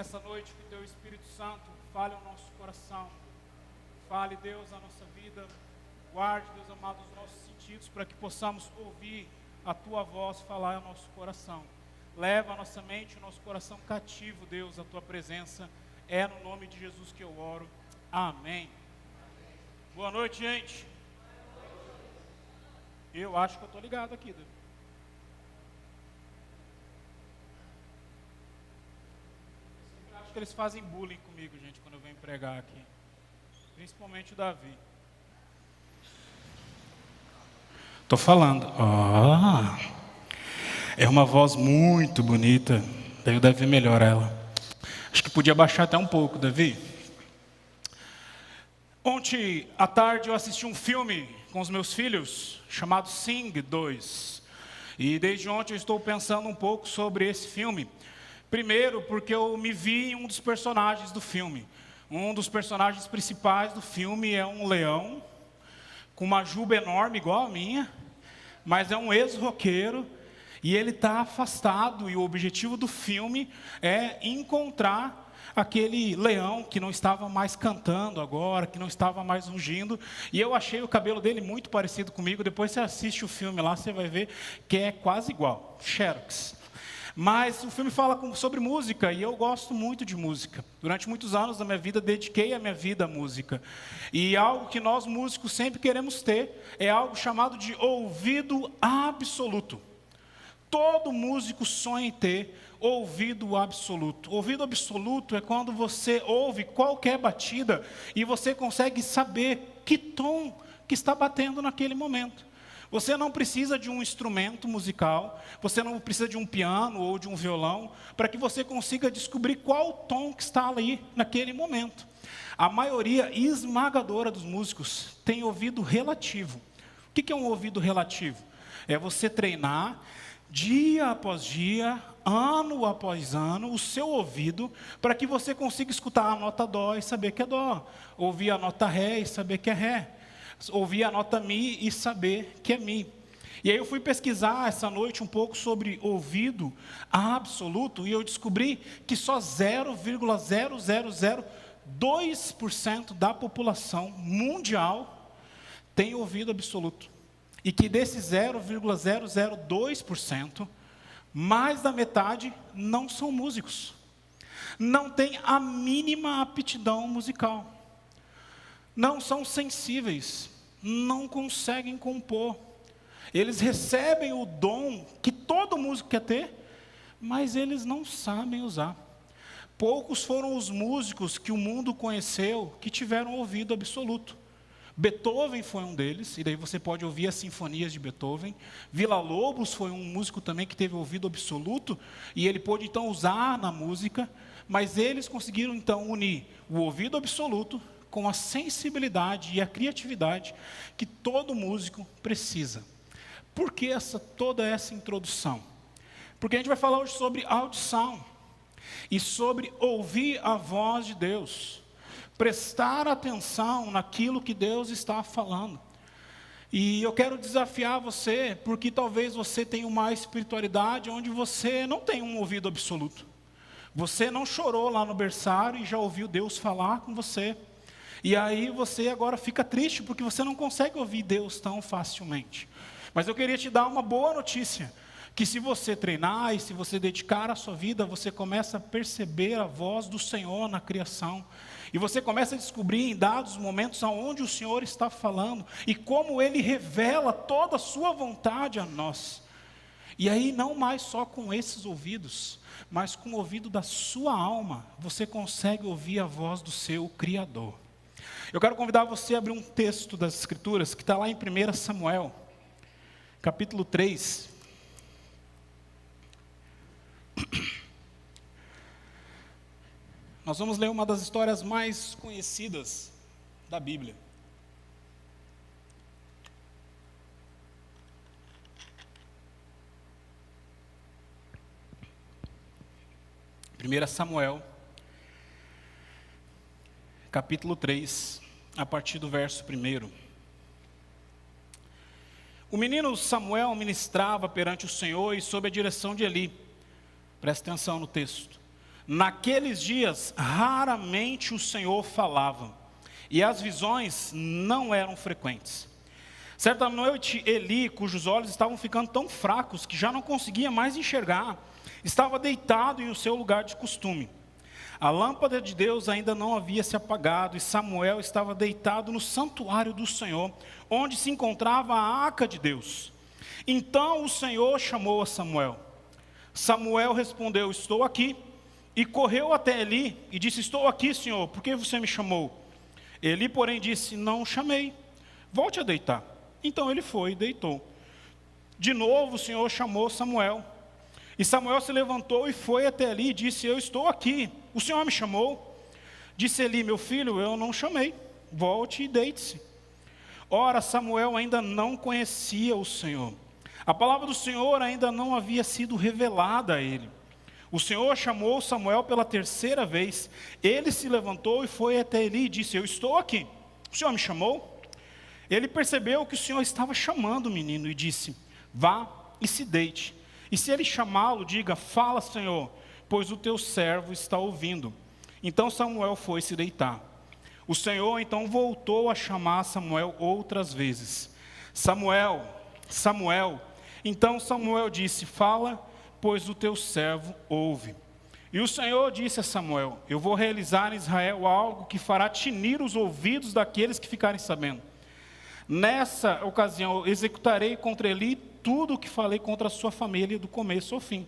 nessa noite que Teu Espírito Santo fale ao nosso coração. Fale, Deus, a nossa vida. Guarde, Deus amado, os nossos sentidos para que possamos ouvir a Tua voz falar ao nosso coração. Leva a nossa mente, o nosso coração cativo, Deus, a Tua presença. É no nome de Jesus que eu oro. Amém. Boa noite, gente. Eu acho que eu estou ligado aqui, Deus. Eu acho que eles fazem bullying comigo, gente, quando eu venho pregar aqui. Principalmente o Davi. Estou falando. É uma voz muito bonita. Daí o Davi melhora ela. Acho que podia baixar até um pouco, Davi. Ontem à tarde eu assisti um filme com os meus filhos, chamado Sing 2. E desde ontem eu estou pensando um pouco sobre esse filme. Primeiro, porque eu me vi em um dos personagens do filme. Um dos personagens principais do filme é um leão, com uma juba enorme, igual a minha, mas é um ex-roqueiro, e ele está afastado, e o objetivo do filme é encontrar aquele leão que não estava mais cantando agora, que não estava mais rugindo, e eu achei o cabelo dele muito parecido comigo. Depois você assiste o filme lá, você vai ver que é quase igual, Xerox. Mas o filme fala sobre música, e eu gosto muito de música. Durante muitos anos da minha vida, dediquei a minha vida à música. E algo que nós músicos sempre queremos ter, é algo chamado de ouvido absoluto. Todo músico sonha em ter ouvido absoluto. Ouvido absoluto é quando você ouve qualquer batida e você consegue saber que tom que está batendo naquele momento. Você não precisa de um instrumento musical, você não precisa de um piano ou de um violão, para que você consiga descobrir qual tom que está ali naquele momento. A maioria esmagadora dos músicos tem ouvido relativo. O que é um ouvido relativo? É você treinar dia após dia, ano após ano, o seu ouvido, para que você consiga escutar a nota dó e saber que é dó, ouvir a nota ré e saber que é ré, ouvir a nota mi e saber que é mi. E aí eu fui pesquisar essa noite um pouco sobre ouvido absoluto, e eu descobri que só 0,0002% da população mundial tem ouvido absoluto. E que desses 0,002%, mais da metade não são músicos. Não têm a mínima aptidão musical. Não são sensíveis. Não conseguem compor. Eles recebem o dom que todo músico quer ter, mas eles não sabem usar. Poucos foram os músicos que o mundo conheceu que tiveram ouvido absoluto. Beethoven foi um deles, e daí você pode ouvir as sinfonias de Beethoven. Villa-Lobos foi um músico também que teve ouvido absoluto, e ele pôde então usar na música, mas eles conseguiram então unir o ouvido absoluto com a sensibilidade e a criatividade que todo músico precisa. Por que toda essa introdução? Porque a gente vai falar hoje sobre audição, e sobre ouvir a voz de Deus. Prestar atenção naquilo que Deus está falando. E eu quero desafiar você, porque talvez você tenha uma espiritualidade onde você não tem um ouvido absoluto. Você não chorou lá no berçário e já ouviu Deus falar com você. E aí você agora fica triste porque você não consegue ouvir Deus tão facilmente. Mas eu queria te dar uma boa notícia. Que se você treinar e se você dedicar a sua vida, você começa a perceber a voz do Senhor na criação. E você começa a descobrir em dados momentos aonde o Senhor está falando e como Ele revela toda a sua vontade a nós. E aí não mais só com esses ouvidos, mas com o ouvido da sua alma, você consegue ouvir a voz do seu Criador. Eu quero convidar você a abrir um texto das Escrituras que está lá em 1 Samuel, capítulo 3. Nós vamos ler uma das histórias mais conhecidas da Bíblia. Primeira Samuel, capítulo 3, a partir do verso 1. O menino Samuel ministrava perante o Senhor e sob a direção de Eli. Presta atenção no texto. Naqueles dias, raramente o Senhor falava, e as visões não eram frequentes. Certa noite, Eli, cujos olhos estavam ficando tão fracos que já não conseguia mais enxergar, estava deitado em o seu lugar de costume. A lâmpada de Deus ainda não havia se apagado, e Samuel estava deitado no santuário do Senhor, onde se encontrava a arca de Deus. Então o Senhor chamou a Samuel. Samuel respondeu: estou aqui. E correu até Eli e disse: estou aqui, Senhor, por que você me chamou? Eli, porém, disse: não o chamei, volte a deitar. Então ele foi e deitou. De novo o Senhor chamou Samuel. E Samuel se levantou e foi até Eli e disse: eu estou aqui, o Senhor me chamou? Disse Eli: meu filho, eu não chamei, volte e deite-se. Ora, Samuel ainda não conhecia o Senhor. A palavra do Senhor ainda não havia sido revelada a ele. O Senhor chamou Samuel pela terceira vez. Ele se levantou e foi até Eli e disse: eu estou aqui, o Senhor me chamou? Ele percebeu que o Senhor estava chamando o menino e disse: vá e se deite. E se ele chamá-lo, diga: fala, Senhor, pois o teu servo está ouvindo. Então Samuel foi se deitar. O Senhor então voltou a chamar Samuel outras vezes: Samuel, Samuel. Então Samuel disse: fala, pois o teu servo ouve. E o Senhor disse a Samuel: eu vou realizar em Israel algo que fará tinir os ouvidos daqueles que ficarem sabendo. Nessa ocasião eu executarei contra Eli tudo o que falei contra a sua família do começo ao fim.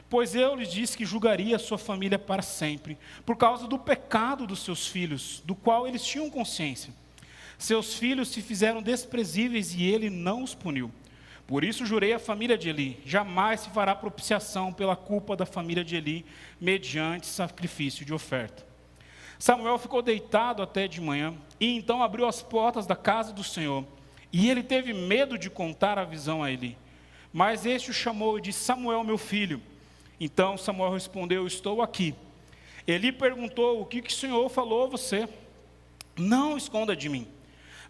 Pois eu lhes disse que julgaria a sua família para sempre, por causa do pecado dos seus filhos, do qual eles tinham consciência. Seus filhos se fizeram desprezíveis e ele não os puniu. Por isso jurei à família de Eli: jamais se fará propiciação pela culpa da família de Eli, mediante sacrifício de oferta. Samuel ficou deitado até de manhã, e então abriu as portas da casa do Senhor. E ele teve medo de contar a visão a Eli. Mas este o chamou e disse: Samuel, meu filho. Então Samuel respondeu: estou aqui. Eli perguntou: o que o Senhor falou a você? Não esconda de mim.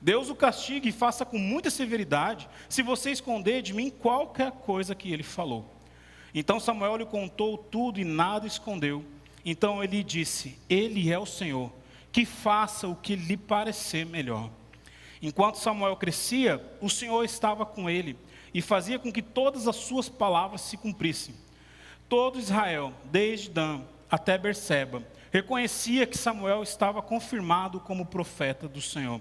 Deus o castigue e faça com muita severidade, se você esconder de mim qualquer coisa que ele falou. Então Samuel lhe contou tudo e nada escondeu. Então Eli disse: ele é o Senhor, que faça o que lhe parecer melhor. Enquanto Samuel crescia, o Senhor estava com ele e fazia com que todas as suas palavras se cumprissem. Todo Israel, desde Dan até Berseba, reconhecia que Samuel estava confirmado como profeta do Senhor.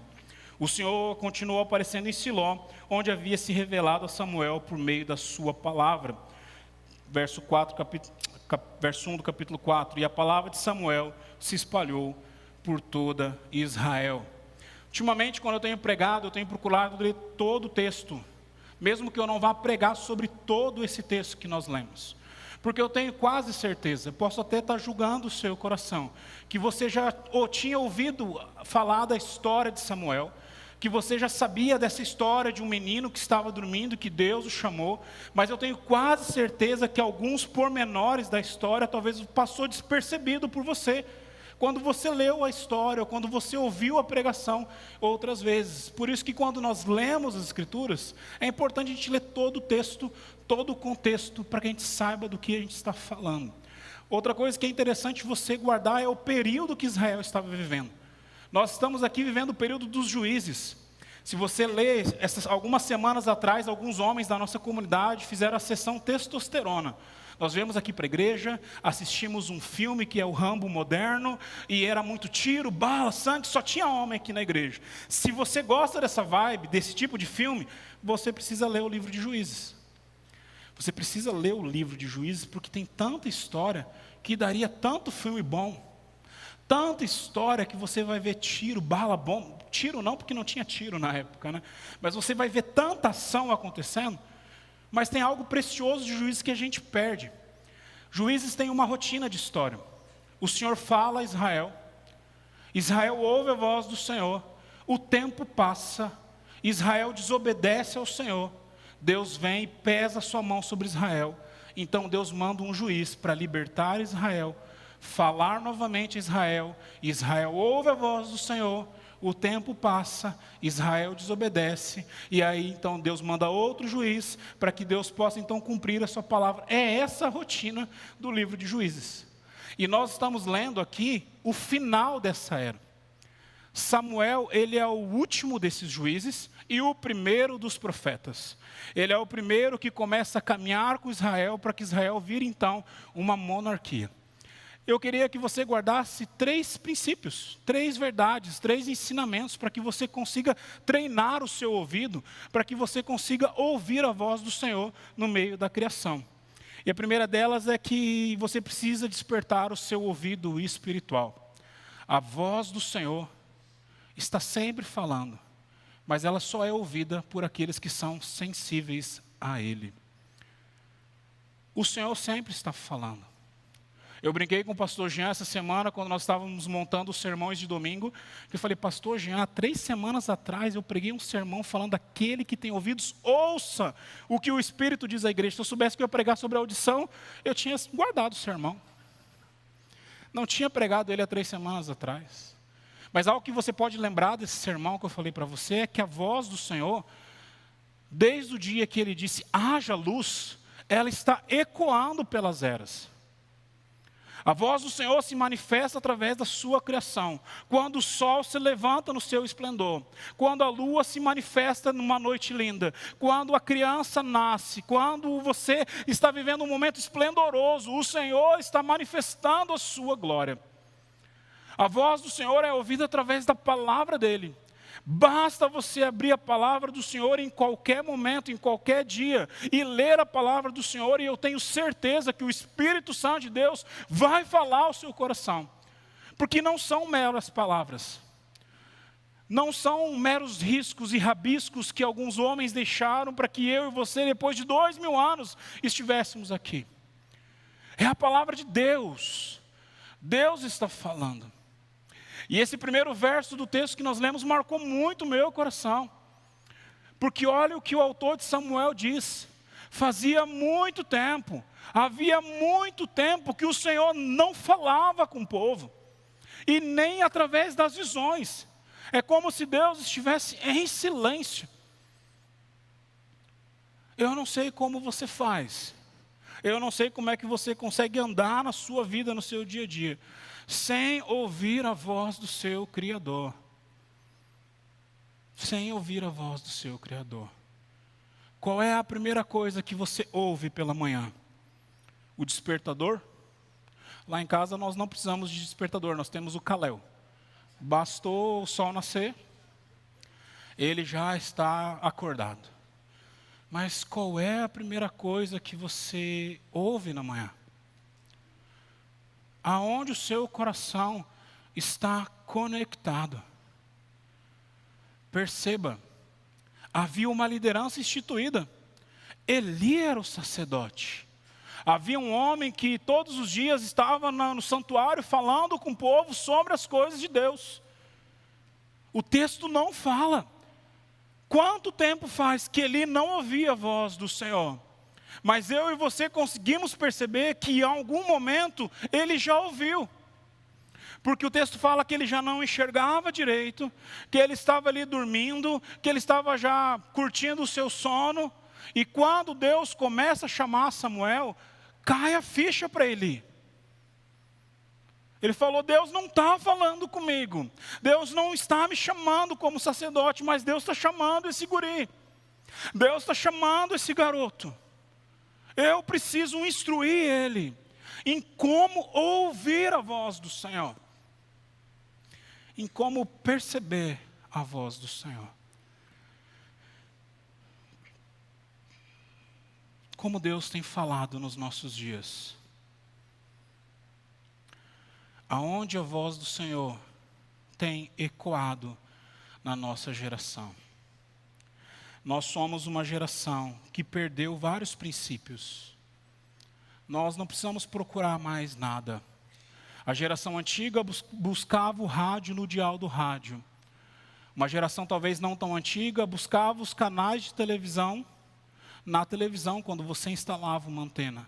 O Senhor continuou aparecendo em Siló, onde havia se revelado a Samuel por meio da sua palavra. Verso 1 do capítulo 4. E a palavra de Samuel se espalhou por toda Israel. Ultimamente, quando eu tenho pregado, eu tenho procurado ler todo o texto, mesmo que eu não vá pregar sobre todo esse texto que nós lemos. Porque eu tenho quase certeza, posso até estar julgando o seu coração, que você já tinha ouvido falar da história de Samuel, que você já sabia dessa história de um menino que estava dormindo, que Deus o chamou, mas eu tenho quase certeza que alguns pormenores da história talvez passou despercebido por você, quando você leu a história, ou quando você ouviu a pregação outras vezes. Por isso que quando nós lemos as Escrituras, é importante a gente ler todo o texto, todo o contexto, para que a gente saiba do que a gente está falando. Outra coisa que é interessante você guardar é o período que Israel estava vivendo. Nós estamos aqui vivendo o período dos juízes. Se você ler, algumas semanas atrás, alguns homens da nossa comunidade fizeram a sessão testosterona. Nós viemos aqui para a igreja, assistimos um filme que é o Rambo moderno, e era muito tiro, bala, sangue, só tinha homem aqui na igreja. Se você gosta dessa vibe, desse tipo de filme, você precisa ler o livro de Juízes. Você precisa ler o livro de Juízes, porque tem tanta história que daria tanto filme bom. Tanta história que você vai ver tiro, bala, bom. Tiro não, porque não tinha tiro na época, né? Mas você vai ver tanta ação acontecendo. Mas tem algo precioso de Juízes que a gente perde. Juízes tem uma rotina de história. O Senhor fala a Israel. Israel ouve a voz do Senhor. O tempo passa. Israel desobedece ao Senhor. Deus vem e pesa a sua mão sobre Israel. Então Deus manda um juiz para libertar Israel, falar novamente a Israel. Israel ouve a voz do Senhor. O tempo passa, Israel desobedece, e aí então Deus manda outro juiz, para que Deus possa então cumprir a sua palavra. É essa a rotina do livro de Juízes. E nós estamos lendo aqui o final dessa era. Samuel, ele é o último desses juízes e o primeiro dos profetas. Ele é o primeiro que começa a caminhar com Israel para que Israel vire então uma monarquia. Eu queria que você guardasse 3 princípios, 3 verdades, 3 ensinamentos para que você consiga treinar o seu ouvido, para que você consiga ouvir a voz do Senhor no meio da criação. E a primeira delas é que você precisa despertar o seu ouvido espiritual. A voz do Senhor está sempre falando, mas ela só é ouvida por aqueles que são sensíveis a Ele. O Senhor sempre está falando. Eu brinquei com o pastor Jean essa semana, quando nós estávamos montando os sermões de domingo, que eu falei, pastor Jean, há 3 semanas atrás eu preguei um sermão falando, aquele que tem ouvidos, ouça o que o Espírito diz à igreja. Se eu soubesse que eu ia pregar sobre a audição, eu tinha guardado o sermão. Não tinha pregado ele há 3 semanas atrás. Mas algo que você pode lembrar desse sermão que eu falei para você, é que a voz do Senhor, desde o dia que Ele disse, haja luz, ela está ecoando pelas eras. A voz do Senhor se manifesta através da sua criação. Quando o sol se levanta no seu esplendor. Quando a lua se manifesta numa noite linda. Quando a criança nasce. Quando você está vivendo um momento esplendoroso. O Senhor está manifestando a sua glória. A voz do Senhor é ouvida através da palavra dEle. Basta você abrir a palavra do Senhor em qualquer momento, em qualquer dia, e ler a palavra do Senhor, e eu tenho certeza que o Espírito Santo de Deus vai falar ao seu coração. Porque não são meras palavras. Não são meros riscos e rabiscos que alguns homens deixaram para que eu e você, depois de 2000 anos, estivéssemos aqui. É a palavra de Deus. Deus está falando. E esse primeiro verso do texto que nós lemos marcou muito o meu coração. Porque olha o que o autor de Samuel diz. Fazia muito tempo, havia muito tempo que o Senhor não falava com o povo. E nem através das visões. É como se Deus estivesse em silêncio. Eu não sei como você faz. Eu não sei como é que você consegue andar na sua vida, no seu dia a dia, sem ouvir a voz do seu Criador. Sem ouvir a voz do seu Criador. Qual é a primeira coisa que você ouve pela manhã? O despertador? Lá em casa nós não precisamos de despertador, nós temos o Kalel. Bastou o sol nascer, ele já está acordado. Mas qual é a primeira coisa que você ouve na manhã? Aonde o seu coração está conectado. Perceba, havia uma liderança instituída. Eli era o sacerdote. Havia um homem que todos os dias estava no santuário falando com o povo sobre as coisas de Deus. O texto não fala. Quanto tempo faz que Eli não ouvia a voz do Senhor? Mas eu e você conseguimos perceber que em algum momento ele já ouviu. Porque o texto fala que ele já não enxergava direito, que ele estava ali dormindo, que ele estava já curtindo o seu sono. E quando Deus começa a chamar Samuel, cai a ficha para Eli. Ele falou, Deus não está falando comigo. Deus não está me chamando como sacerdote, mas Deus está chamando esse guri. Deus está chamando esse garoto. Eu preciso instruir ele em como ouvir a voz do Senhor. Em como perceber a voz do Senhor. Como Deus tem falado nos nossos dias. Aonde a voz do Senhor tem ecoado na nossa geração. Nós somos uma geração que perdeu vários princípios. Nós não precisamos procurar mais nada. A geração antiga buscava o rádio no dial do rádio. Uma geração talvez não tão antiga buscava os canais de televisão na televisão, quando você instalava uma antena.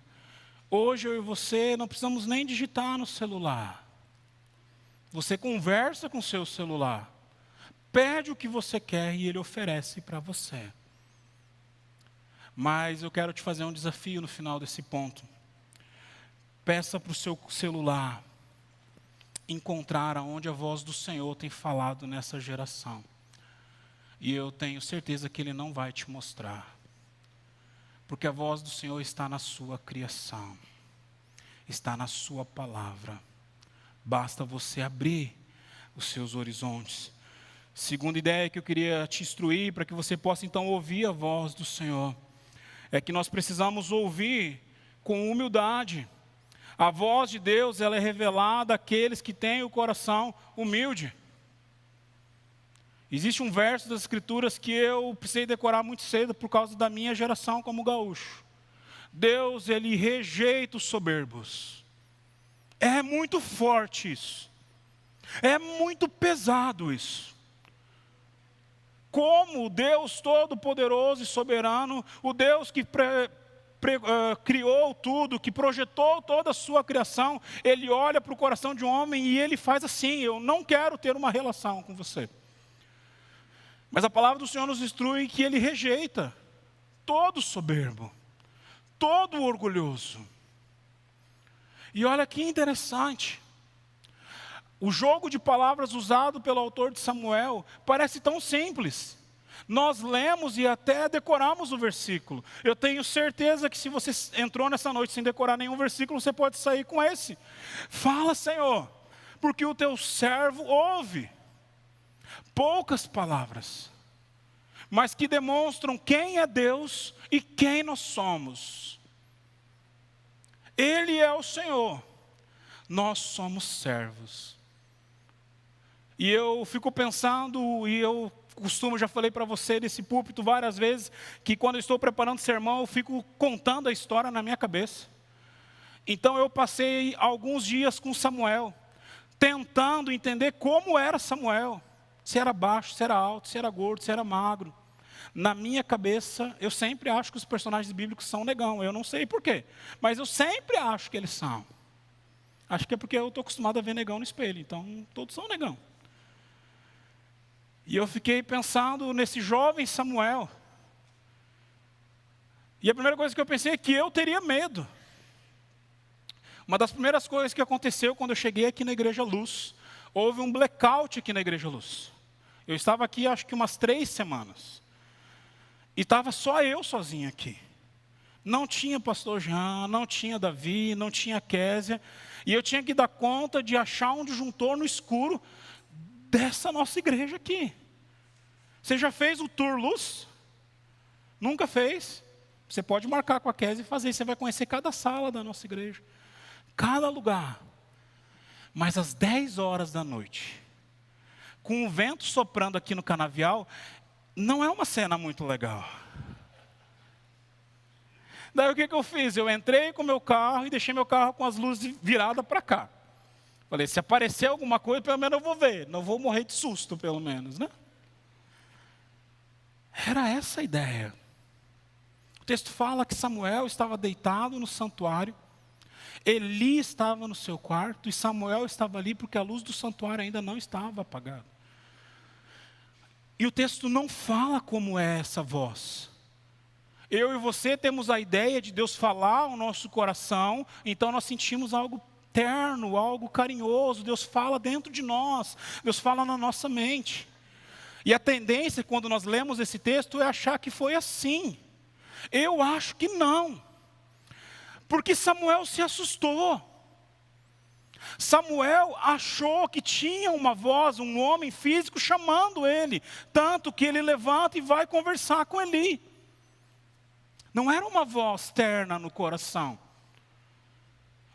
Hoje eu e você não precisamos nem digitar no celular. Você conversa com o seu celular. Pede o que você quer e ele oferece para você. Mas eu quero te fazer um desafio no final desse ponto. Peça para o seu celular encontrar aonde a voz do Senhor tem falado nessa geração. E eu tenho certeza que Ele não vai te mostrar. Porque a voz do Senhor está na sua criação. Está na sua palavra. Basta você abrir os seus horizontes. Segunda ideia que eu queria te instruir, para que você possa então ouvir a voz do Senhor, é que nós precisamos ouvir com humildade. A voz de Deus, ela é revelada àqueles que têm o coração humilde. Existe um verso das Escrituras que eu precisei decorar muito cedo por causa da minha geração como gaúcho. Deus, Ele rejeita os soberbos. É muito forte isso. É muito pesado isso. Como o Deus Todo-Poderoso e Soberano, o Deus que criou tudo, que projetou toda a sua criação, Ele olha para o coração de um homem e Ele faz assim: eu não quero ter uma relação com você. Mas a palavra do Senhor nos instrui que Ele rejeita todo soberbo, todo orgulhoso. E olha que interessante, o jogo de palavras usado pelo autor de Samuel parece tão simples. Nós lemos e até decoramos o versículo. Eu tenho certeza que se você entrou nessa noite sem decorar nenhum versículo, você pode sair com esse. Fala, Senhor, porque o teu servo ouve. Poucas palavras, mas que demonstram quem é Deus e quem nós somos. Ele é o Senhor, nós somos servos. E eu fico pensando, e eu costumo, já falei para você nesse púlpito várias vezes, que quando eu estou preparando o sermão, eu fico contando a história na minha cabeça. Então eu passei alguns dias com Samuel, tentando entender como era Samuel. Se era baixo, se era alto, se era gordo, se era magro. Na minha cabeça, eu sempre acho que os personagens bíblicos são negão. Eu não sei porquê, mas eu sempre acho que eles são. Acho que é porque eu estou acostumado a ver negão no espelho, então todos são negão. E eu fiquei pensando nesse jovem Samuel. E a primeira coisa que eu pensei é que eu teria medo. Uma das primeiras coisas que aconteceu quando eu cheguei aqui na Igreja Luz, houve um blackout aqui na Igreja Luz. Eu estava aqui acho que umas 3 semanas. E estava só eu sozinho aqui. Não tinha pastor Jean, não tinha Davi, não tinha Késia. E eu tinha que dar conta de achar um disjuntor no escuro dessa nossa igreja aqui. Você já fez o Tour Luz? Nunca fez? Você pode marcar com a Késia e fazer. Você vai conhecer cada sala da nossa igreja. Cada lugar. Mas às 10 horas da noite, com o vento soprando aqui no canavial, não é uma cena muito legal. Daí o que eu fiz? Eu entrei com o meu carro e deixei meu carro com as luzes viradas para cá. Falei, se aparecer alguma coisa, pelo menos eu vou ver. Não vou morrer de susto, pelo menos, né? Era essa a ideia. O texto fala que Samuel estava deitado no santuário, Eli estava no seu quarto e Samuel estava ali porque a luz do santuário ainda não estava apagada. E o texto não fala como é essa voz. Eu e você temos a ideia de Deus falar ao nosso coração, então nós sentimos algo terno, algo carinhoso. Deus fala dentro de nós, Deus fala na nossa mente. E a tendência, quando nós lemos esse texto, é achar que foi assim. Eu acho que não. Porque Samuel se assustou. Samuel achou que tinha uma voz, um homem físico chamando ele. Tanto que ele levanta e vai conversar com Eli. Não era uma voz terna no coração.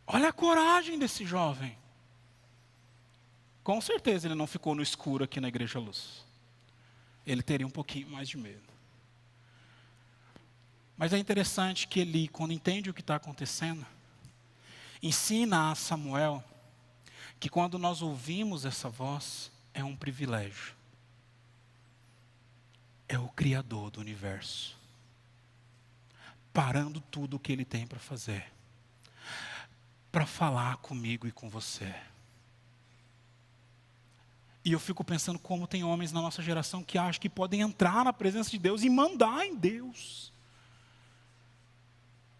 Olha a coragem desse jovem. Com certeza ele não ficou no escuro aqui na Igreja Luz. Ele teria um pouquinho mais de medo. Mas é interessante que Eli, quando entende o que está acontecendo, ensina a Samuel que quando nós ouvimos essa voz, é um privilégio. É o Criador do universo, parando tudo o que Ele tem para fazer, para falar comigo e com você. E eu fico pensando como tem homens na nossa geração que acham que podem entrar na presença de Deus e mandar em Deus.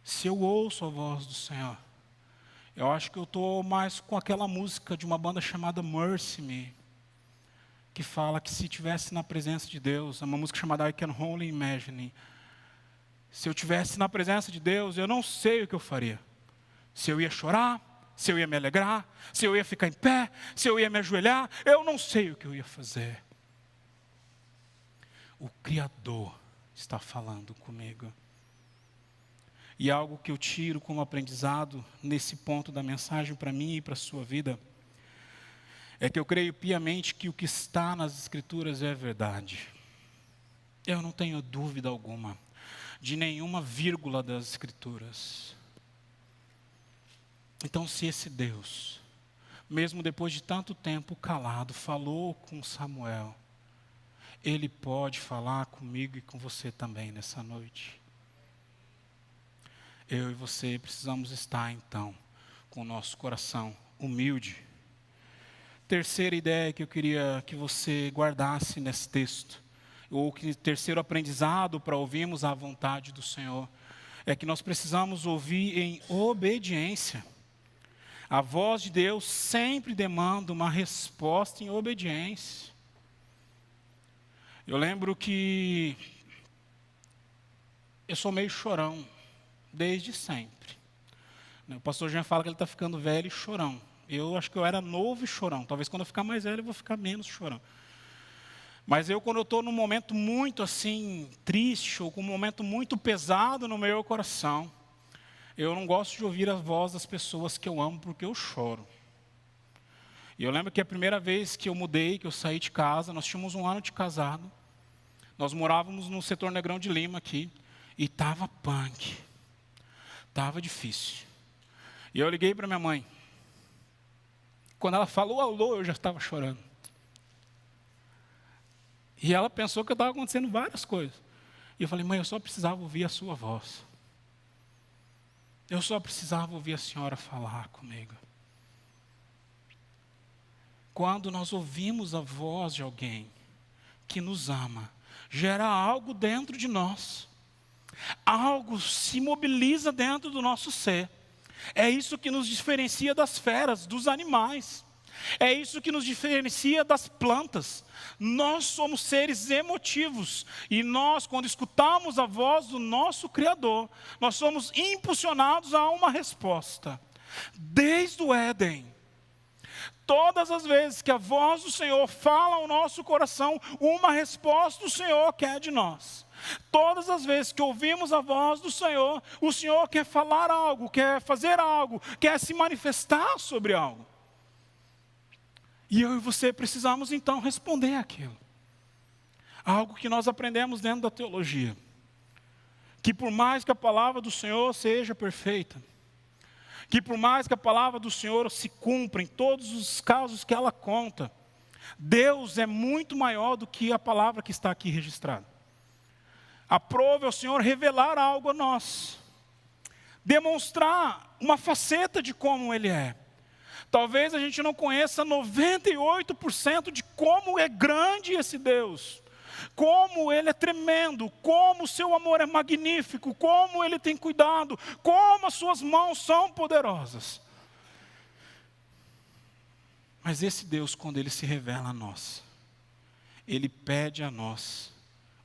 Se eu ouço a voz do Senhor, Eu acho que eu estou mais com aquela música de uma banda chamada Mercy Me, que fala que se estivesse na presença de Deus, é uma música chamada I Can Only Imagine. Se eu estivesse na presença de Deus, eu não sei o que eu faria. Se eu ia chorar, se eu ia me alegrar, se eu ia ficar em pé, se eu ia me ajoelhar, eu não sei o que eu ia fazer. O Criador está falando comigo. E algo que eu tiro como aprendizado nesse ponto da mensagem para mim e para a sua vida, é que eu creio piamente que o que está nas Escrituras é verdade. Eu não tenho dúvida alguma de nenhuma vírgula das Escrituras. Então, se esse Deus, mesmo depois de tanto tempo calado, falou com Samuel, Ele pode falar comigo e com você também nessa noite. Eu e você precisamos estar, então, com o nosso coração humilde. Terceira ideia que eu queria que você guardasse nesse texto, ou que terceiro aprendizado para ouvirmos a vontade do Senhor, é que nós precisamos ouvir em obediência. A voz de Deus sempre demanda uma resposta em obediência. Eu lembro que eu sou meio chorão, desde sempre. O pastor Jean fala que ele está ficando velho e chorão. Eu acho que eu era novo e chorão. Talvez quando eu ficar mais velho eu vou ficar menos chorão. Mas quando eu estou num momento muito assim, triste, ou com um momento muito pesado no meu coração, eu não gosto de ouvir a voz das pessoas que eu amo, porque eu choro. E eu lembro que a primeira vez que eu mudei, que eu saí de casa, nós tínhamos 1 ano de casado. Nós morávamos no setor Negrão de Lima aqui, e estava punk. Estava difícil. E eu liguei para minha mãe. Quando ela falou alô, eu já estava chorando. E ela pensou que eu estava acontecendo várias coisas. E eu falei, mãe, eu só precisava ouvir a sua voz. Eu só precisava ouvir a senhora falar comigo. Quando nós ouvimos a voz de alguém que nos ama, gera algo dentro de nós. Algo se mobiliza dentro do nosso ser. É isso que nos diferencia das feras, dos animais. É isso que nos diferencia das plantas. Nós somos seres emotivos. E nós, quando escutamos a voz do nosso Criador, nós somos impulsionados a uma resposta. Desde o Éden, todas as vezes que a voz do Senhor fala ao nosso coração, uma resposta o Senhor quer de nós. Todas as vezes que ouvimos a voz do Senhor, o Senhor quer falar algo, quer fazer algo, quer se manifestar sobre algo. E eu e você precisamos então responder aquilo. Algo que nós aprendemos dentro da teologia. Que por mais que a palavra do Senhor seja perfeita, que por mais que a palavra do Senhor se cumpra em todos os casos que ela conta, Deus é muito maior do que a palavra que está aqui registrada. Aprove ao Senhor revelar algo a nós, demonstrar uma faceta de como Ele é. Talvez a gente não conheça 98% de como é grande esse Deus, como Ele é tremendo, como o seu amor é magnífico, como Ele tem cuidado, como as suas mãos são poderosas. Mas esse Deus, quando Ele se revela a nós, Ele pede a nós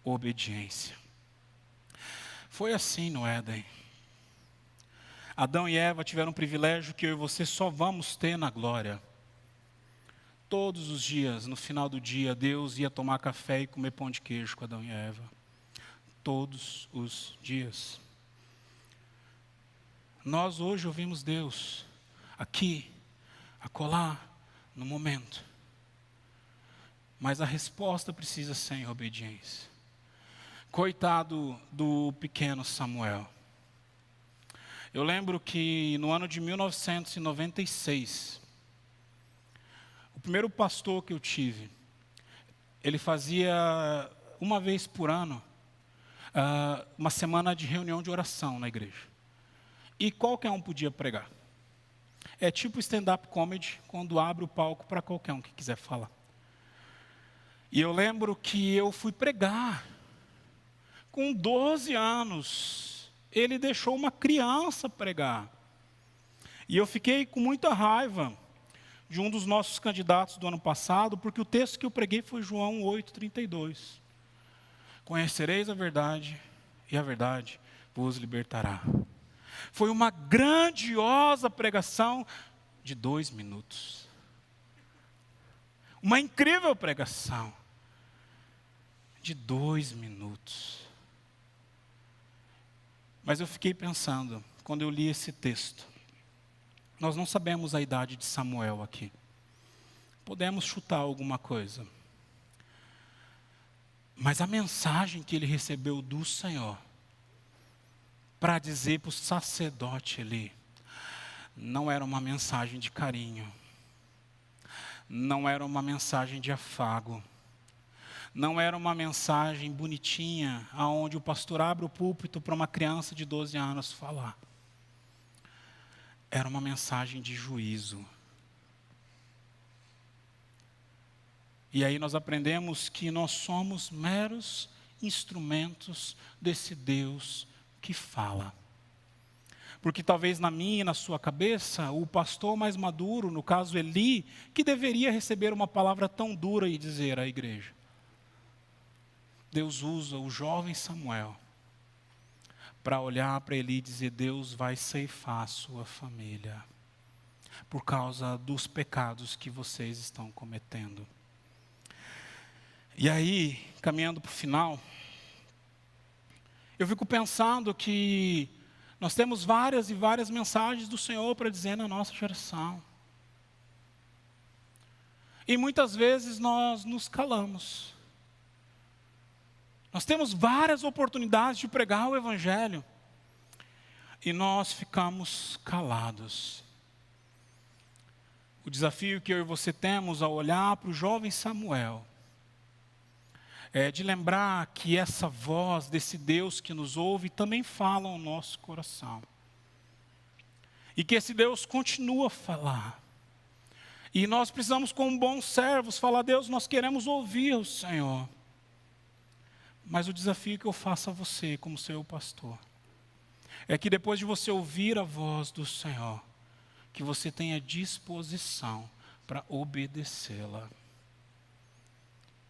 obediência. Foi assim no Éden. Adão e Eva tiveram um privilégio que eu e você só vamos ter na glória. Todos os dias, no final do dia, Deus ia tomar café e comer pão de queijo com Adão e Eva. Todos os dias. Nós hoje ouvimos Deus aqui, acolá, no momento. Mas a resposta precisa ser em obediência. Coitado do pequeno Samuel. Eu lembro que no ano de 1996, o primeiro pastor que eu tive, ele fazia uma vez por ano, uma semana de reunião de oração na igreja. E qualquer um podia pregar. É tipo stand-up comedy, quando abre o palco para qualquer um que quiser falar. E eu lembro que eu fui pregar. Com 12 anos, ele deixou uma criança pregar. E eu fiquei com muita raiva de um dos nossos candidatos do ano passado, porque o texto que eu preguei foi João 8:32. Conhecereis a verdade, e a verdade vos libertará. Foi uma grandiosa pregação de 2 minutos. Uma incrível pregação de 2 minutos. Mas eu fiquei pensando, quando eu li esse texto, nós não sabemos a idade de Samuel aqui. Podemos chutar alguma coisa. Mas a mensagem que ele recebeu do Senhor, para dizer para o sacerdote ali, não era uma mensagem de carinho, não era uma mensagem de afago, não era uma mensagem bonitinha, aonde o pastor abre o púlpito para uma criança de 12 anos falar. Era uma mensagem de juízo. E aí nós aprendemos que nós somos meros instrumentos desse Deus que fala. Porque talvez na minha e na sua cabeça, o pastor mais maduro, no caso Eli, que deveria receber uma palavra tão dura e dizer à igreja. Deus usa o jovem Samuel para olhar para Eli e dizer: Deus vai ceifar a sua família por causa dos pecados que vocês estão cometendo. E aí, caminhando para o final, eu fico pensando que nós temos várias e várias mensagens do Senhor para dizer na nossa geração. E muitas vezes nós nos calamos. Nós temos várias oportunidades de pregar o Evangelho. E nós ficamos calados. O desafio que eu e você temos ao olhar para o jovem Samuel é de lembrar que essa voz desse Deus que nos ouve também fala ao nosso coração. E que esse Deus continua a falar. E nós precisamos, como bons servos, falar: Deus, nós queremos ouvir o Senhor. Mas o desafio que eu faço a você, como seu pastor, é que depois de você ouvir a voz do Senhor, que você tenha disposição para obedecê-la.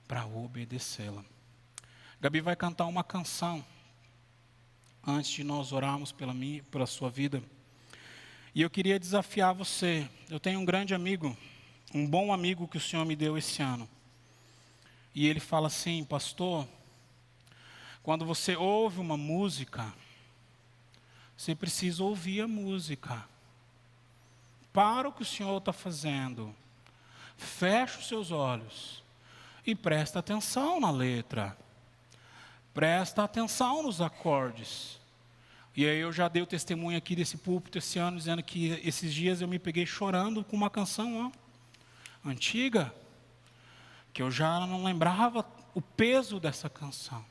Para obedecê-la. Gabi vai cantar uma canção antes de nós orarmos pela sua vida. E eu queria desafiar você. Eu tenho um grande amigo, um bom amigo que o Senhor me deu esse ano. E ele fala assim: pastor, quando você ouve uma música, você precisa ouvir a música. Para o que o Senhor está fazendo. Feche os seus olhos. E presta atenção na letra. Presta atenção nos acordes. E aí eu já dei o testemunho aqui desse púlpito esse ano, dizendo que esses dias eu me peguei chorando com uma canção antiga, que eu já não lembrava o peso dessa canção.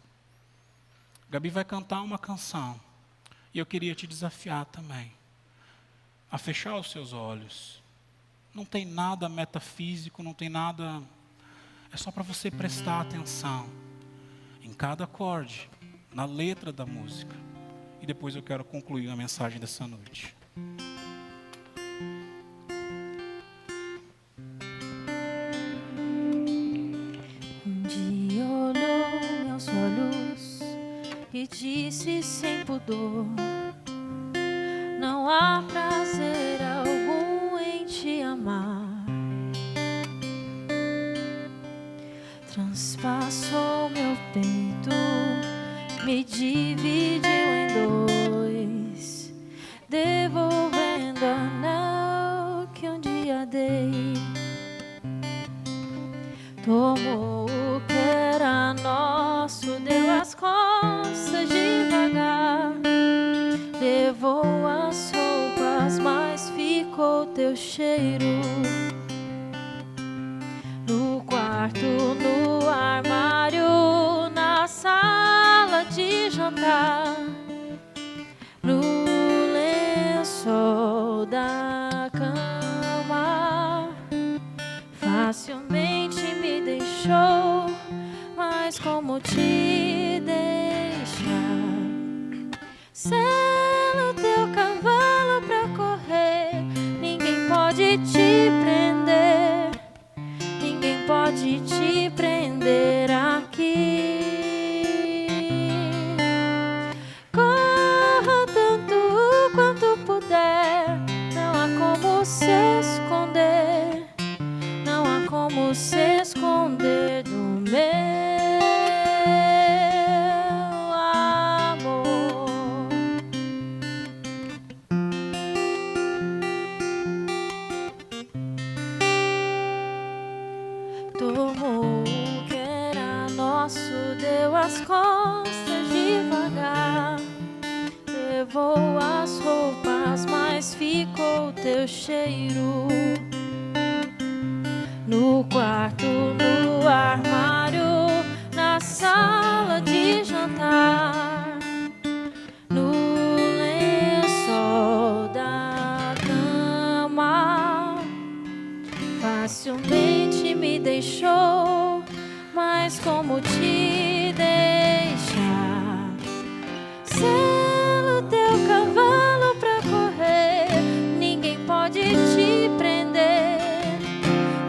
Gabi vai cantar uma canção. E eu queria te desafiar também a fechar os seus olhos. Não tem nada metafísico, não tem nada... É só para você prestar atenção em cada acorde, na letra da música. E depois eu quero concluir a mensagem dessa noite. Um dia olhou meus olhos e disse sem pudor: não há prazer algum em te amar. Transpassou meu peito, me dividiu em dois, devolvendo o anel que um dia dei. Tomou o que era nosso, deu as costas devagar, levou as roupas, mas ficou teu cheiro. No quarto, no armário, na sala de jantar, no lençol da cama. Facilmente me deixou, mas como te deixar? Sela o teu cavalo pra correr, lavou as roupas, mas ficou teu cheiro. No quarto, no armário, na sala de jantar, no lençol da cama, facilmente me deixou, mas como te deixar? Selo teu cavalo pra correr, ninguém pode te prender,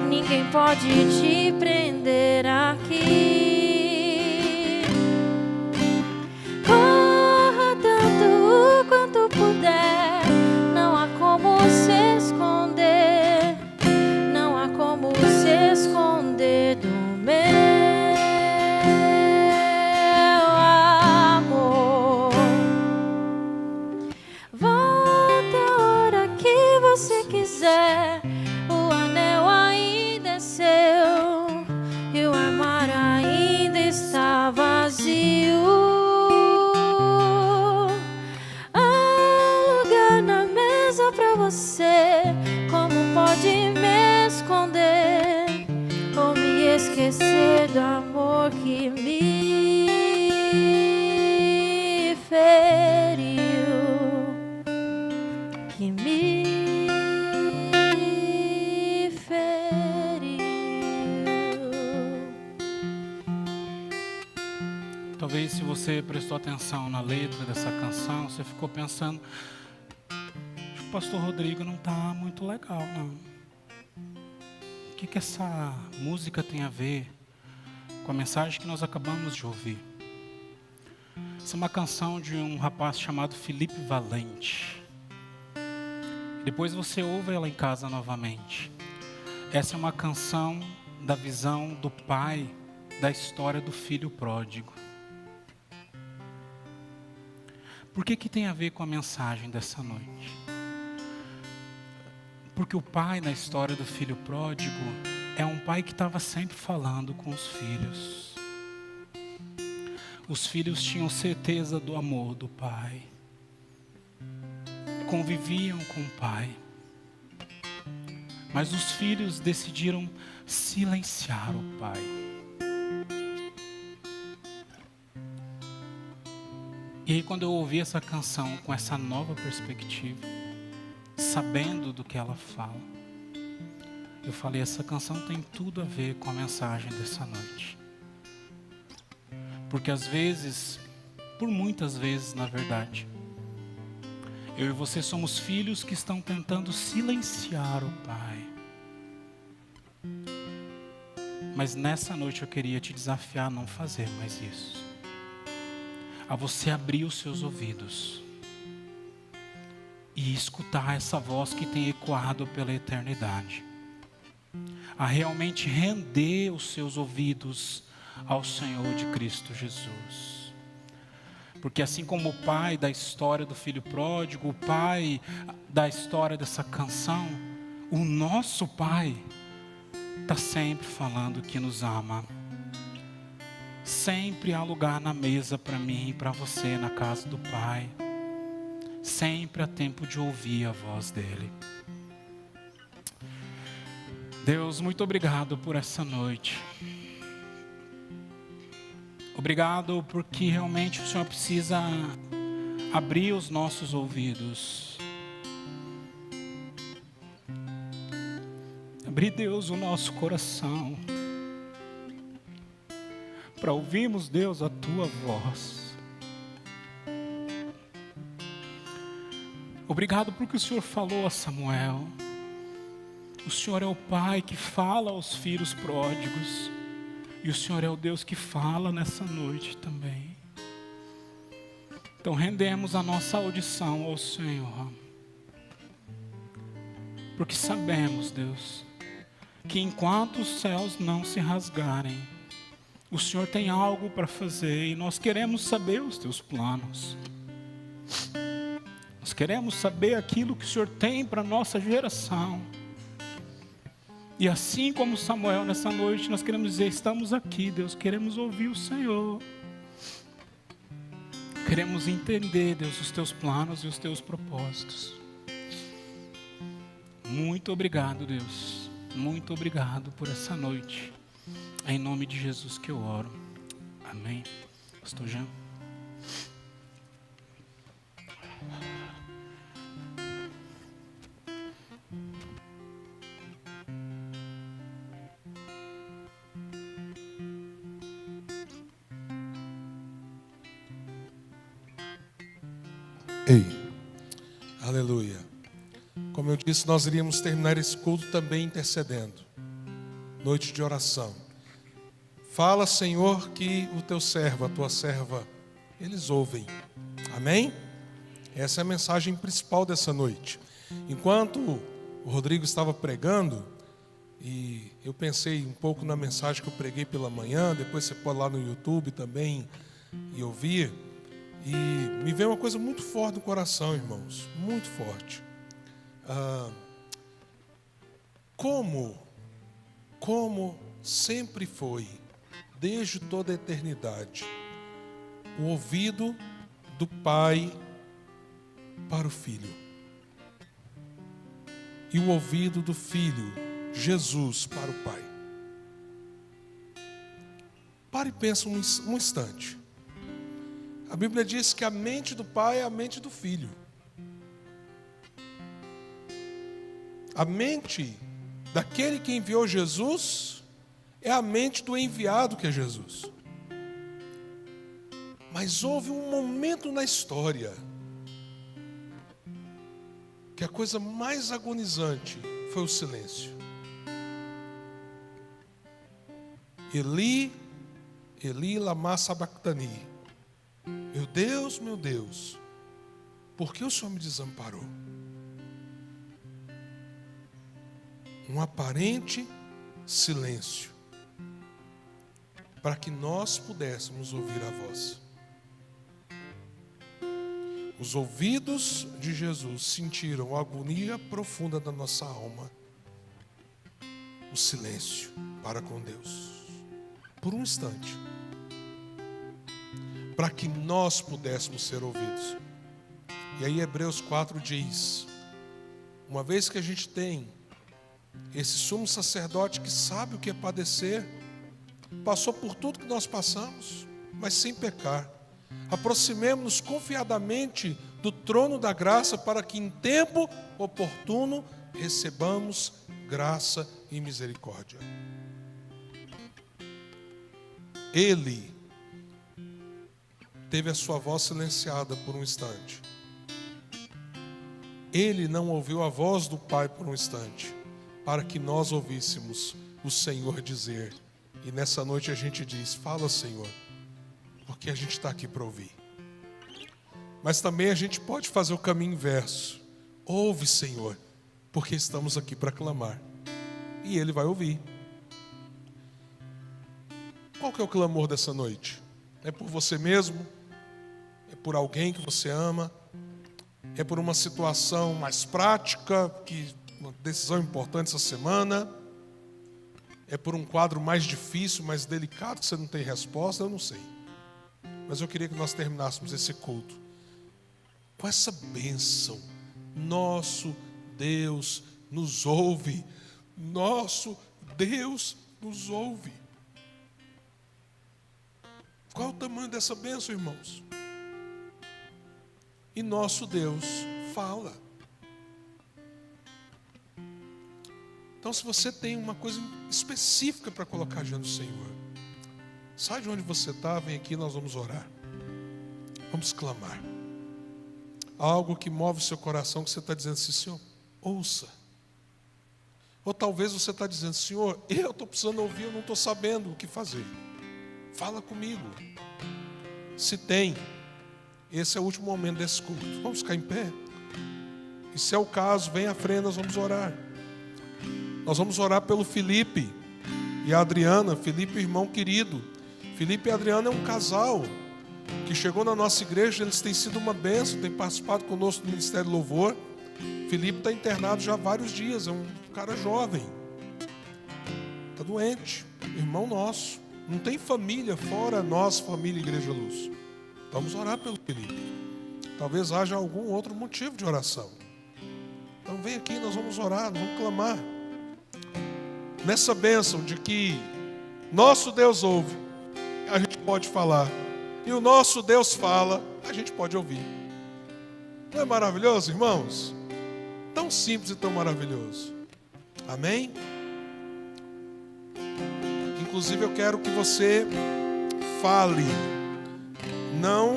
ninguém pode te prender aqui. Corra tanto quanto puder, não há como se esconder, não há como se esconder do meu amor. Volta a hora que você quiser, o anel ainda é seu e o armário ainda está vazio. Há lugar na mesa pra você, como pode me esconder ou me esquecer do amor que me feriu, que me feriu. Talvez se você prestou atenção na letra dessa canção, você ficou pensando, acho que o pastor Rodrigo não está muito legal, não. O que essa música tem a ver com a mensagem que nós acabamos de ouvir? Essa é uma canção de um rapaz chamado Felipe Valente. Depois você ouve ela em casa novamente. Essa é uma canção da visão do pai, da história do filho pródigo. Por que tem a ver com a mensagem dessa noite? Porque o pai, na história do filho pródigo, é um pai que estava sempre falando com os filhos. Os filhos tinham certeza do amor do pai. Conviviam com o pai. Mas os filhos decidiram silenciar o pai. E aí, quando eu ouvi essa canção com essa nova perspectiva, sabendo do que ela fala, eu falei, essa canção tem tudo a ver com a mensagem dessa noite. Porque às vezes, por muitas vezes na verdade, eu e você somos filhos que estão tentando silenciar o pai. Mas nessa noite eu queria te desafiar a não fazer mais isso. A você abrir os seus ouvidos e escutar essa voz que tem ecoado pela eternidade. A realmente render os seus ouvidos ao Senhor de Cristo Jesus. Porque assim como o pai da história do filho pródigo, o pai da história dessa canção, o nosso pai está sempre falando que nos ama. Sempre há lugar na mesa para mim e para você na casa do pai. Sempre há tempo de ouvir a voz dele. Deus, muito obrigado por essa noite. Obrigado porque realmente o Senhor precisa abrir os nossos ouvidos. Abrir, Deus, o nosso coração. Para ouvirmos, Deus, a Tua voz. Obrigado porque o Senhor falou a Samuel. O Senhor é o Pai que fala aos filhos pródigos. E o Senhor é o Deus que fala nessa noite também. Então rendemos a nossa audição ao Senhor. Porque sabemos, Deus, que enquanto os céus não se rasgarem, o Senhor tem algo para fazer e nós queremos saber os Teus planos. Nós queremos saber aquilo que o Senhor tem para a nossa geração. E assim como Samuel nessa noite, nós queremos dizer, estamos aqui, Deus, queremos ouvir o Senhor. Queremos entender, Deus, os teus planos e os teus propósitos. Muito obrigado, Deus. Muito obrigado por essa noite. É em nome de Jesus que eu oro. Amém. Pastor Jean. Ei, aleluia. Como eu disse, nós iríamos terminar esse culto também intercedendo. Noite de oração. Fala, Senhor, que o teu servo, a tua serva, eles ouvem. Amém? Essa é a mensagem principal dessa noite. Enquanto o Rodrigo estava pregando, e eu pensei um pouco na mensagem que eu preguei pela manhã, depois você pode ir lá no YouTube também e ouvir. E me veio uma coisa muito forte no coração, irmãos, muito forte. Como sempre foi, desde toda a eternidade, o ouvido do Pai para o Filho. E o ouvido do Filho, Jesus, para o Pai. Pare e pensa um instante. A Bíblia diz que a mente do Pai é a mente do Filho. A mente daquele que enviou Jesus é a mente do enviado que é Jesus. Mas houve um momento na história que a coisa mais agonizante foi o silêncio. Eli, Eli, lama sabachthani. Meu Deus, por que o Senhor me desamparou? Um aparente silêncio, para que nós pudéssemos ouvir a voz. Os ouvidos de Jesus sentiram a agonia profunda da nossa alma, o silêncio para com Deus, por um instante, para que nós pudéssemos ser ouvidos. E aí Hebreus 4 diz, uma vez que a gente tem esse sumo sacerdote que sabe o que é padecer, passou por tudo que nós passamos, mas sem pecar, aproximemo-nos confiadamente do trono da graça, para que em tempo oportuno recebamos graça e misericórdia. Ele teve a sua voz silenciada por um instante. Ele não ouviu a voz do Pai por um instante, para que nós ouvíssemos o Senhor dizer. E nessa noite a gente diz, fala, Senhor, porque a gente está aqui para ouvir. Mas também a gente pode fazer o caminho inverso. Ouve, Senhor, porque estamos aqui para clamar. E Ele vai ouvir. Qual que é o clamor dessa noite? É por você mesmo? É por alguém que você ama? É por uma situação mais prática, uma decisão importante essa semana? É por um quadro mais difícil, mais delicado, que você não tem resposta? Eu não sei. Mas eu queria que nós terminássemos esse culto com essa bênção. Nosso Deus nos ouve. Nosso Deus nos ouve. Qual é o tamanho dessa bênção, irmãos? E nosso Deus fala. Então, se você tem uma coisa específica para colocar diante do Senhor, sai de onde você está, vem aqui, nós vamos orar. Vamos clamar. Algo que move o seu coração, que você está dizendo assim, Senhor, ouça. Ou talvez você está dizendo, Senhor, eu estou precisando ouvir, eu não estou sabendo o que fazer. Fala comigo. Se tem, esse é o último momento desse culto. Vamos ficar em pé? E se é o caso, vem à frente, nós vamos orar. Nós vamos orar pelo Felipe e a Adriana. Felipe, irmão querido. Felipe e a Adriana é um casal que chegou na nossa igreja. Eles têm sido uma bênção, têm participado conosco do Ministério Louvor. Felipe está internado já há vários dias. É um cara jovem. Está doente. Irmão nosso. Não tem família fora nós, família Igreja Luz. Vamos orar pelo Felipe. Talvez haja algum outro motivo de oração. Então vem aqui, nós vamos orar, nós vamos clamar. Nessa bênção de que nosso Deus ouve, a gente pode falar. E o nosso Deus fala, a gente pode ouvir. Não é maravilhoso, irmãos? Tão simples e tão maravilhoso. Amém? Inclusive eu quero que você fale, não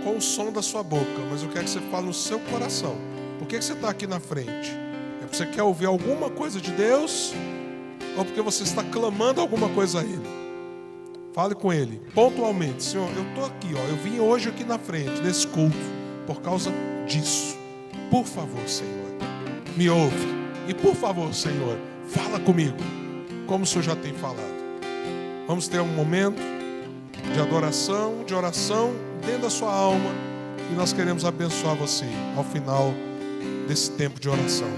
com o som da sua boca, mas eu quero que você fale no seu coração. Por que você está aqui na frente? É porque você quer ouvir alguma coisa de Deus? Ou porque você está clamando alguma coisa a Ele? Fale com Ele, pontualmente. Senhor, eu estou aqui, eu vim hoje aqui na frente, nesse culto, por causa disso. Por favor, Senhor, me ouve. E por favor, Senhor, fala comigo, como o Senhor já tem falado. Vamos ter um momento de adoração, de oração, dentro da sua alma. E nós queremos abençoar você ao final desse tempo de oração.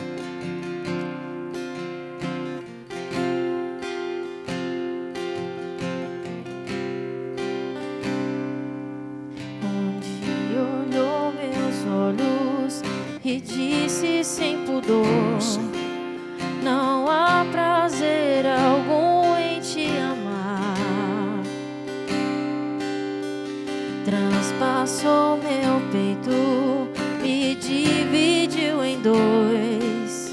Onde olhou meus olhos e disse sem pudor: Sim. não há prazer algum em te amar. Transpassou meu peito, me dividiu em dois,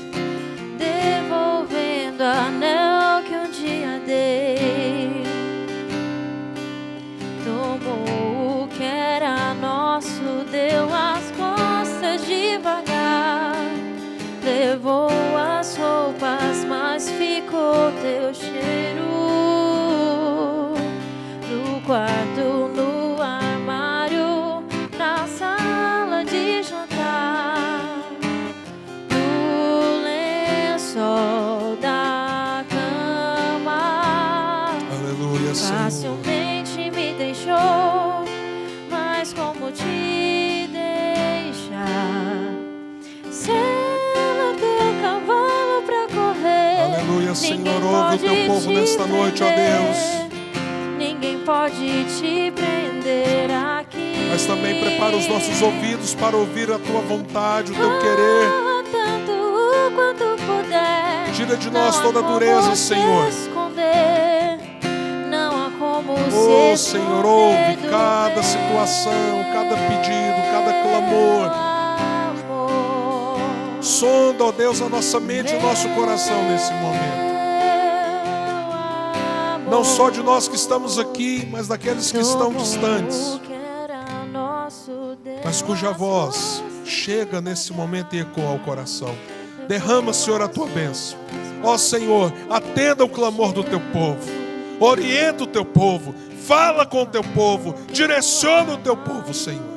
devolvendo o anel que um dia dei. Tomou o que era nosso, deu as costas devagar, levou as roupas, mas ficou teu cheiro no quarto, no armário, na sala de jantar, no lençol da cama. Aleluia, Senhor. Facilmente me deixou, mas como te deixar? Sela teu cavalo pra correr. Aleluia, Senhor, ouve o teu povo nesta noite, ó Deus. Ninguém pode te prender aqui. Mas também prepara os nossos ouvidos para ouvir a tua vontade, o teu querer. Tanto quanto puder. Tira de nós toda a dureza, Senhor. Não há como Oh, Senhor, ouve cada situação, cada pedido, cada clamor. Sonda, ó Deus, a nossa mente e o nosso coração nesse momento. Não só de nós que estamos aqui, mas daqueles que estão distantes, mas cuja voz chega nesse momento e ecoa ao coração. Derrama, Senhor, a tua bênção. Ó Senhor, atenda o clamor do teu povo, orienta o teu povo, fala com o teu povo, direciona o teu povo, Senhor.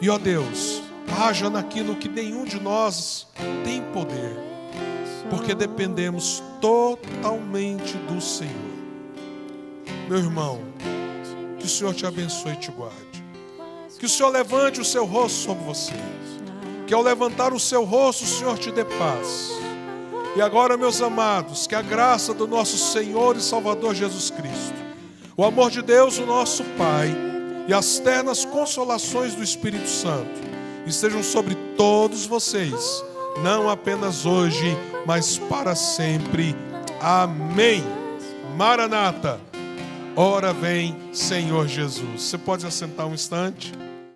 E ó Deus, haja naquilo que nenhum de nós tem poder, porque dependemos totalmente do Senhor. Meu irmão, que o Senhor te abençoe e te guarde. Que o Senhor levante o seu rosto sobre você. Que ao levantar o seu rosto, o Senhor te dê paz. E agora, meus amados, que a graça do nosso Senhor e Salvador Jesus Cristo, o amor de Deus, o nosso Pai, e as ternas consolações do Espírito Santo estejam sobre todos vocês, não apenas hoje, mas para sempre. Amém. Maranata, ora vem, Senhor Jesus. Você pode assentar um instante?